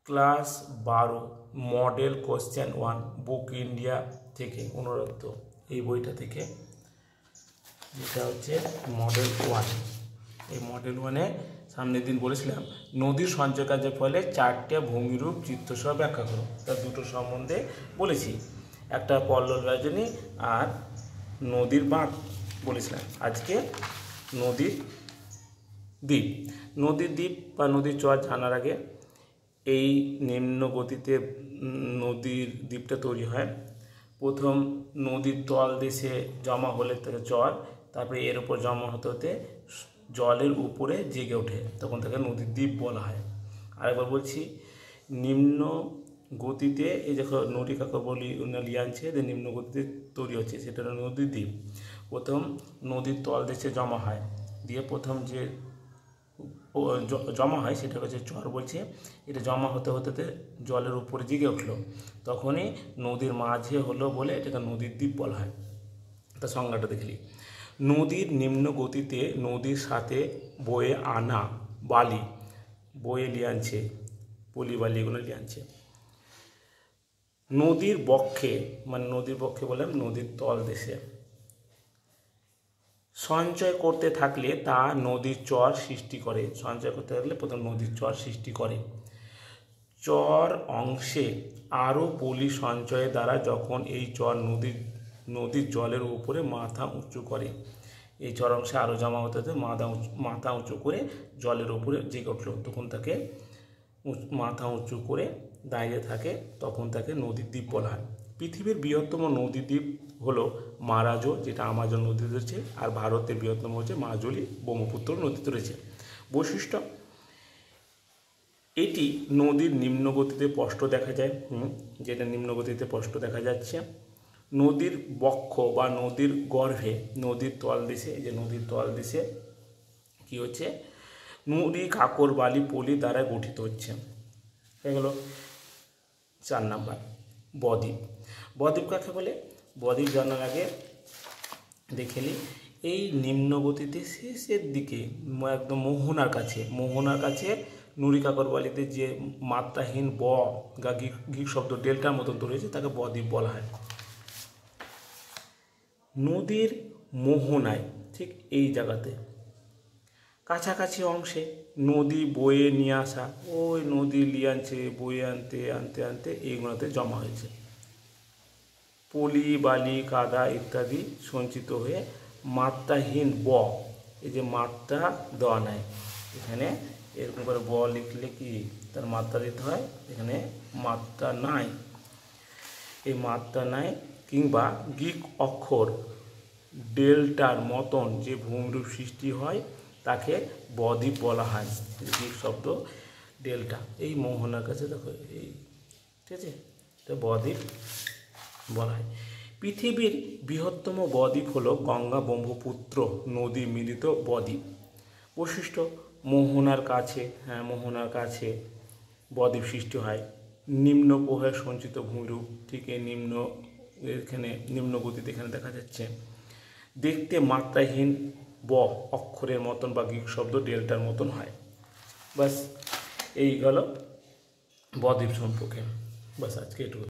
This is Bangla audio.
ক্লাস 12 মডেল কোশ্চেন 1 বুক ইন্ডিয়া থেকে অনুরোধ এই বইটা থেকে, যেটা হচ্ছে মডেল 1। এই মডেল 1-এ সামনের দিন বলেছিলাম নদীর সঞ্চয় কার্যের ফলে 4টে ভূমিরূপ চিত্রসহ ব্যাখ্যা করো। তার দুটো সম্বন্ধে বলেছি, একটা পল্লব রজনী আর নদীর বাঁধ বলেছিলাম। আজকে নদীর দ্বীপ। নদীর দ্বীপ বা নদীর চর জানার আগে এই নিম্ন গতিতে নদীর দ্বীপটা তৈরি হয়। প্রথম নদীর তল দেশে জমা হলে তাকে চর, তারপরে এর উপর জমা হতে হতে জলের উপরে জেগে ওঠে, তখন তাকে নদীর দ্বীপ বলা হয়। আরেকবার বলছি, নিম্ন গতিতে এই দেখো নদী কাকে বলি লিয়ানছে যে নিম্ন গতিতে তৈরি হচ্ছে, সেটা হলো নদীর দ্বীপ। প্রথম নদীর তল দেশে জমা হয়, দিয়ে প্রথম যে জমা হয় সেটা হচ্ছে চর বলছে। এটা জমা হতে হতে জলের উপরে জেগে উঠলো, তখনই নদীর মাঝে হলো বলে এটাকে নদীর দ্বীপ বলা হয়। তার সংজ্ঞাটা দেখলি, নদীর নিম্ন গতিতে নদীর সাথে বয়ে আনা বালি বয়ে নিয়ে আনছে, পলি বালি এগুলো নিয়ে আনছে। নদীর বক্ষে, মানে নদীর বক্ষে বললাম নদীর তল দেশে সঞ্চয় করতে থাকলে তা নদীর চর সৃষ্টি করে। সঞ্চয় করতে থাকলে প্রথম নদীর চর সৃষ্টি করে। চর অংশে আরও পলি সঞ্চয়ের দ্বারা যখন এই চর নদীর জলের উপরে মাথা উঁচু করে, এই চর অংশে আরও জমা হতে হতে মাথা উঁচু করে জলের উপরে জেগে উঠলো, তখন তাকে মাথা উঁচু করে দাঁড়িয়ে থাকে, তখন তাকে নদীর দ্বীপ বলা হয়। পৃথিবীর বৃহত্তম নদীদ্বীপ হলো মারাজো, যেটা আমাজন নদীতে রয়েছে, আর ভারতের বৃহত্তম হচ্ছে মাজুলি ব্রহ্মপুত্র নদীতে রয়েছে। বৈশিষ্ট্য, এটি নদীর নিম্ন গতিতে স্পষ্ট দেখা যায়, যেটা নিম্ন গতিতে স্পষ্ট দেখা যাচ্ছে। নদীর বক্ষ বা নদীর গর্ভে, নদীর তল দেশে, যে নদীর তল দেশে কী হচ্ছে, নুড়ি কাকর বালি পলি দ্বারা গঠিত হচ্ছে। এগুলো 4 নাম্বার। বদ্বীপ। বদ্বীপ কাকে বলে? বদ্বীপ জানার আগে দেখে নিই, এই নিম্ন গতিতে শেষের দিকে একদম মোহনার কাছে নুড়ি কাকর বালিতে যে মাত্রাহীন ব গা গিক শব্দ ডেল্টার মতন তৈরি হয়েছে, তাকে বদ্বীপ বলা হয়। নদীর মোহনায়, ঠিক এই জায়গাতে কাছাকাছি অংশে নদী বয়ে নিয়ে আসা, ওই নদী নিয়ে আনছে, বয়ে আনতে আনতে আনতে এইগুলোতে জমা হয়েছে। পলি বালি কাদা ইত্যাদি সঞ্চিত হয়ে মাত্রাহীন ব, এই যে মাত্রা দেওয়া নাই, এখানে এরকম করে ব লিখলে কি তার মাত্রা দিতে হয়, এখানে মাত্রা নাই, এই মাত্রা নাই কিংবা গ্রিক অক্ষর ডেল্টার মতন যে ভূমিরূপ সৃষ্টি হয় তাকে বদ্বীপ বলা হয়। গ্রিক শব্দ ডেল্টা, এই মোহনার কাছে দেখো এই, ঠিক আছে, তো বদ্বীপ বলা হয়। পৃথিবীর বৃহত্তম বদ্বীপ হলো গঙ্গা ব্রহ্মপুত্র নদী মিলিত বদ্বীপ। বৈশিষ্ট্য, মোহনার কাছে বদ্বীপ সৃষ্টি হয়। নিম্ন প্রবাহে সঞ্চিত ভূমিরূপ, ঠিক এই এখানে নিম্ন গতিতে এখানে দেখা যাচ্ছে। দেখতে মাত্রাহীন ব অক্ষরের মতন বা গ্রিক শব্দ ডেল্টার মতন হয়। বাস এই গেল বদ্বীপ সম্পর্কে, বাস আজকে এটুকু।